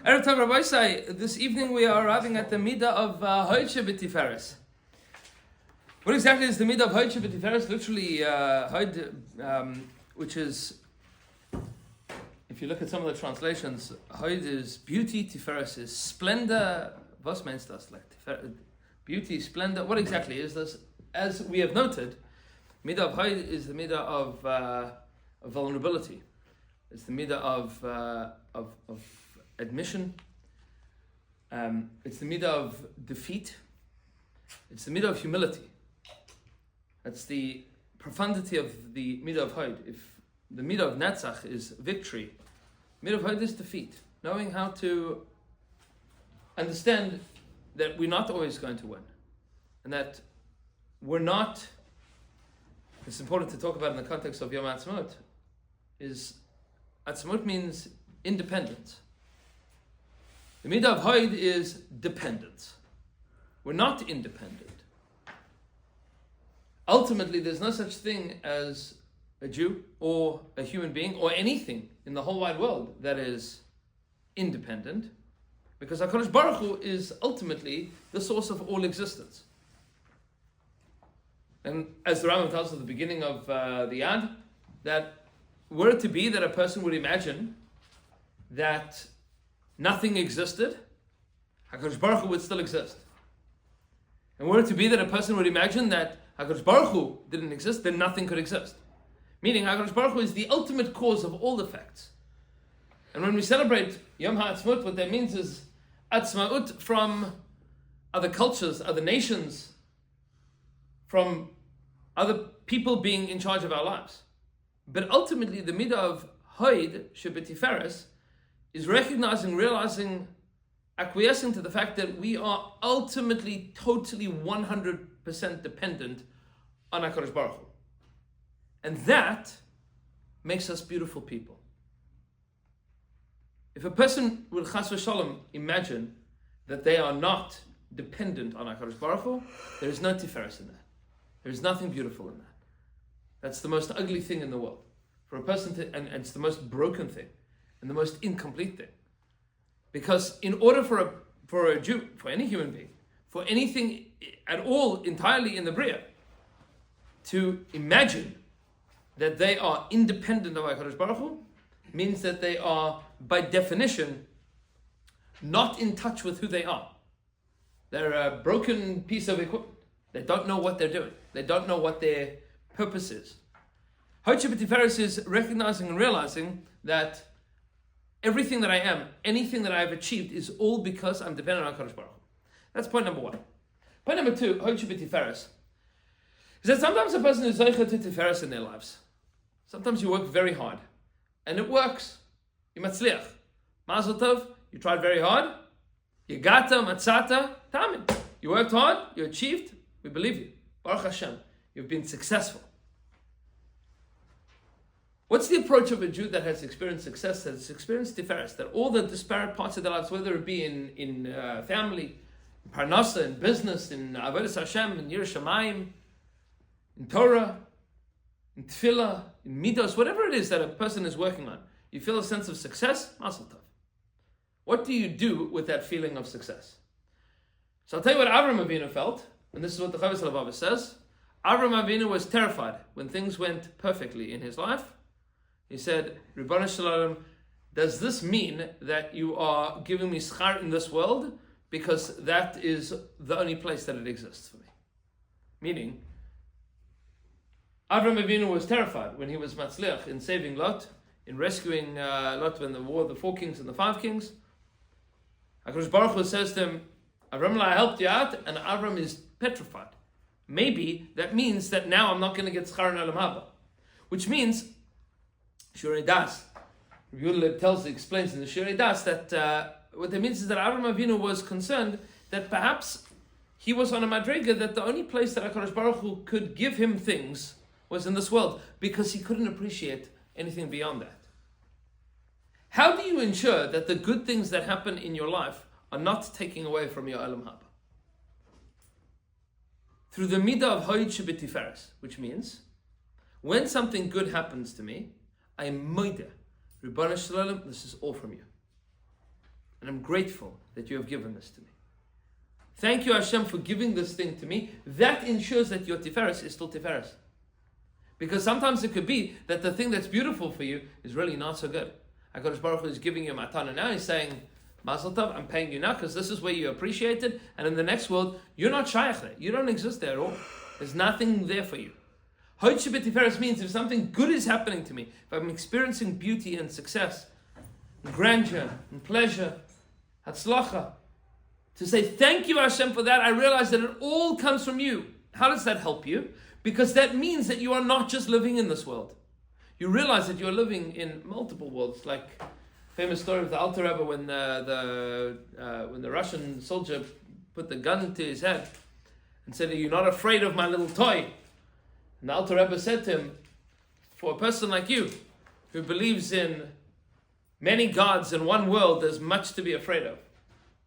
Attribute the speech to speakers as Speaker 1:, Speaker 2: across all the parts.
Speaker 1: Erev Tov Rabbi Say, this evening we are arriving at the midah of שבתפארת. What exactly is the midah of שבתפארת? Literally, which is, if you look at some of the translations, Hoid is beauty, Tiferes is splendor. Was means das? Like beauty, splendor. What exactly is this? As we have noted, midah of Hoid is the midah of vulnerability. It's the midah of admission. It's the midah of defeat. It's the midah of humility. That's the profundity of the midah of Hoid. If the midah of Netzach is victory, midah of Hoid is defeat. Knowing how to understand that we're not always going to win, and that we're not. It's important to talk about in the context of Yom Ha'atzmaut. Is Atzmaut means independence. The midah of Hoid is dependence. We're not independent. Ultimately, there's no such thing as a Jew or a human being or anything in the whole wide world that is independent, because HaKadosh Baruch Hu is ultimately the source of all existence. And as the Rambam tells us at the beginning of the Yad, that were it to be that a person would imagine that nothing existed, HaKadosh Baruch Hu would still exist. And were it to be that a person would imagine that HaKadosh Baruch Hu didn't exist, then nothing could exist. Meaning HaKadosh Baruch Hu is the ultimate cause of all the facts. And when we celebrate Yom Ha'atzmaut, what that means is Atzmaut from other cultures, other nations, from other people being in charge of our lives. But ultimately, the midah of Hoid, שבתפארת, is recognizing, realizing, acquiescing to the fact that we are ultimately, totally, 100% dependent on HaKadosh Baruch Hu. And that makes us beautiful people. If a person will chas v'shalom imagine that they are not dependent on HaKadosh Baruch Hu, there is no tiferes in that. There is nothing beautiful in that. That's the most ugly thing in the world. For a person to, and it's the most broken thing, and the most incomplete thing. Because in order for a Jew, for any human being, for anything at all entirely in the Bria, to imagine that they are independent of HaKadosh Baruch Hu, means that they are, by definition, not in touch with who they are. They're a broken piece of equipment. They don't know what they're doing. They don't know what their purpose is. Hoid שבתפארת is recognizing and realizing that everything that I am, anything that I've achieved, is all because I'm dependent on HaKadosh Baruch Hu. That's point number one. Point number two, Hoid שבתפארת, is that sometimes a person is zeicha to tiferes in their lives. Sometimes you work very hard, and it works. You matzliach. Mazel tov, you tried very hard. You gata, matzata, tamin. You worked hard, you achieved, we believe you. Baruch Hashem, you've been successful. What's the approach of a Jew that has experienced success, that has experienced tiferes, that all the disparate parts of their lives, whether it be in family, in parnasa, in business, in avodas Hashem, in Yiras Shamayim, in Torah, in tefillah, in midos, whatever it is that a person is working on, you feel a sense of success, mazel tov. What do you do with that feeling of success? So I'll tell you what Avram Avinu felt, and this is what the Chovos HaLevavos says. Avram Avinu was terrified when things went perfectly in his life. He said, Ribono Shel Olam, does this mean that you are giving me schar in this world? Because that is the only place that it exists for me. Meaning, Avram Avinu was terrified when he was matzliach in saving Lot, in rescuing Lot when the war of the 4 kings and the 5 kings. HaKadosh Baruch Hu says to him, Avram, I helped you out, and Avram is petrified. Maybe that means that now I'm not going to get schar in Olam Haba. Which means, Shurei Das, explains in the Shurei Das that what that means is that Avram Avinu was concerned that perhaps he was on a madrega, that the only place that HaKadosh Baruch Hu could give him things was in this world, because he couldn't appreciate anything beyond that. How do you ensure that the good things that happen in your life are not taking away from your Olam Haba? Through the midah of Hoid שבתפארת, which means, when something good happens to me, I am moida. Ribono Shel Olam, this is all from you. And I'm grateful that you have given this to me. Thank you, Hashem, for giving this thing to me. That ensures that your Tiferes is still Tiferes. Because sometimes it could be that the thing that's beautiful for you is really not so good. HaKadosh Baruch Hu is giving you a matana now. He's saying, Mazel Tov, I'm paying you now because this is where you appreciate it. And in the next world, you're not shaykh there. You don't exist there at all. There's nothing there for you. Hod Shebetferet means if something good is happening to me, if I'm experiencing beauty and success, and grandeur and pleasure, hatzlacha, to say thank you Hashem for that, I realize that it all comes from you. How does that help you? Because that means that you are not just living in this world. You realize that you're living in multiple worlds. Like famous story of the Alter Rebbe when the Russian soldier put the gun to his head and said, "Are you not afraid of my little toy?" And the Alter Rebbe said to him, "For a person like you, who believes in many gods in one world, there's much to be afraid of.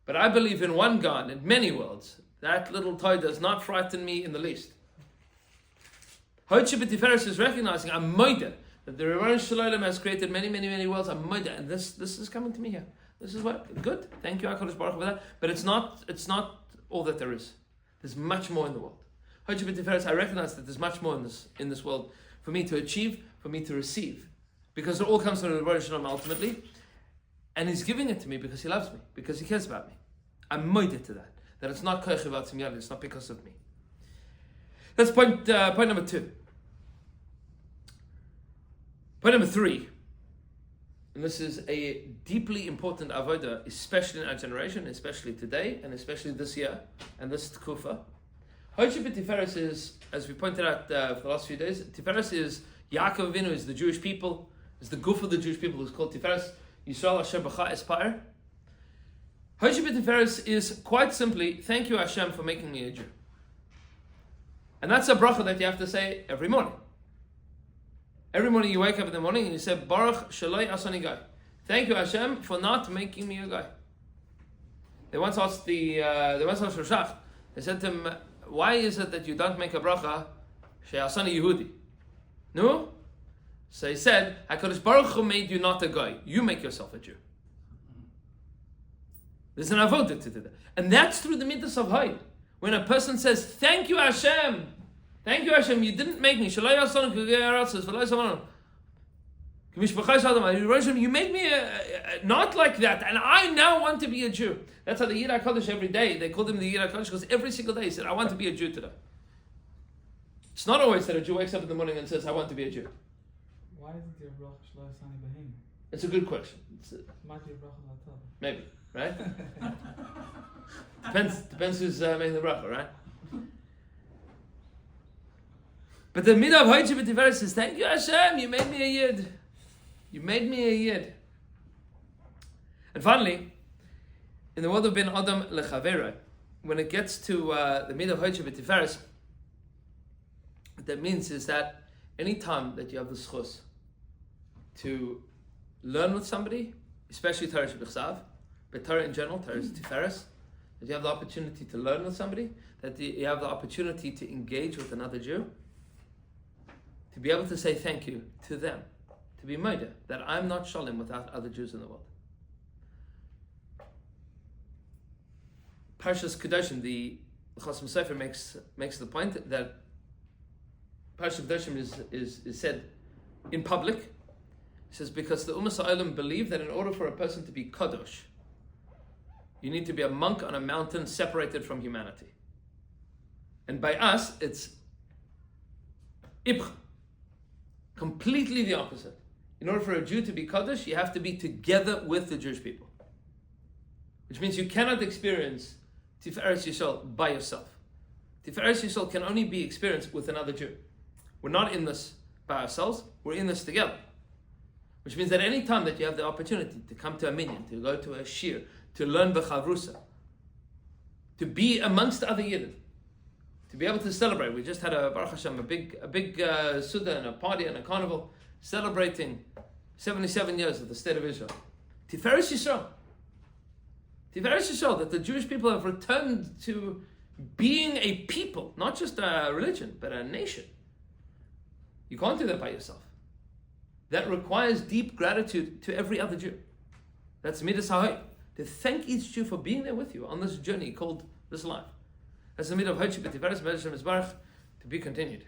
Speaker 1: But I believe in one God in many worlds. That little toy does not frighten me in the least." Hod Shebetferet is recognizing, I'm moida, that the Rebbeinu Shalom has created many, many, many worlds. I'm moida, and this is coming to me here. This is what good. Thank you, HaKadosh Baruch Hu, for that. But it's not all that there is. There's much more in the world. Hod Shebetferet, I recognize that there's much more in this world for me to achieve, for me to receive, because it all comes from the Rebbeinu Shalom ultimately, and He's giving it to me because He loves me, because He cares about me. I'm moida to that. That it's not koich v'atzim yad, it's not because of me. That's point number 2. Point number 3, and this is a deeply important avodah, especially in our generation, especially today, and especially this year, and this tkufa. Hod Shebetferet is, as we pointed out for the last few days, Tiferes is Yaakov Avinu, is the Jewish people, is the goof of the Jewish people, who's called Tiferes, Yisrael Asher B'cha Espire. Hod Shebetferet is quite simply, thank you Hashem for making me a Jew. And that's a bracha that you have to say every morning. Every morning you wake up in the morning and you say, Baruch Shaloi Asani Gai. Thank you Hashem for not making me a guy. They once asked Roshach, they said to him, why is it that you don't make a bracha She'asani Yehudi? No? So he said, HaKadosh Baruch Hu made you not a guy. You make yourself a Jew. There's an avodah to do that. And that's through the midas of Hod. When a person says, thank you Hashem, you didn't make me. You made me not like that, and I now want to be a Jew. That's how the Yid HaKadosh every day, they called him the Yid HaKadosh because every single day he said, I want to be a Jew today. It's not always that a Jew wakes up in the morning and says, I want to be a Jew.
Speaker 2: Why isn't there bracha shelo asani behim?
Speaker 1: It's a good question.
Speaker 2: Might be a bracha l'atov.
Speaker 1: Maybe, right? Depends who's making the bracha, right? But the midah of Hod Shebetferet says, thank you Hashem, you made me a Yid. You made me a Yid. And finally, in the world of Ben Adam Lechavera, when it gets to the midah of Hod Shebetferet, what that means is that any time that you have the schus to learn with somebody, especially Torah Shebechsav, but Torah in general, Torah is Tiferes, that you have the opportunity to learn with somebody, that you have the opportunity to engage with another Jew, to be able to say thank you to them, to be moida, that I'm not shalom without other Jews in the world. Parshas Kedoshim, the Chasam Sofer makes the point that Parshas Kedoshim is said in public. He says, because the Ummah Ha'olam believe that in order for a person to be kadosh, you need to be a monk on a mountain separated from humanity. And by us, it's ibch. Completely the opposite. In order for a Jew to be kadosh, you have to be together with the Jewish people. Which means you cannot experience Tiferes Yisrael by yourself. Tiferes Yisrael can only be experienced with another Jew. We're not in this by ourselves, we're in this together. Which means that any time that you have the opportunity to come to a minyan, to go to a shir, to learn b'chavrusa, to be amongst other Yidden, to be able to celebrate. We just had a Baruch Hashem, a big Suda and a party and a carnival celebrating 77 years of the state of Israel. Tiferes Yisrael. Tiferes Yisrael, that the Jewish people have returned to being a people, not just a religion, but a nation. You can't do that by yourself. That requires deep gratitude to every other Jew. That's midas ha'hod. to thank each Jew for being there with you on this journey called this life. That's the middle of Sebetfaaret, to be continued.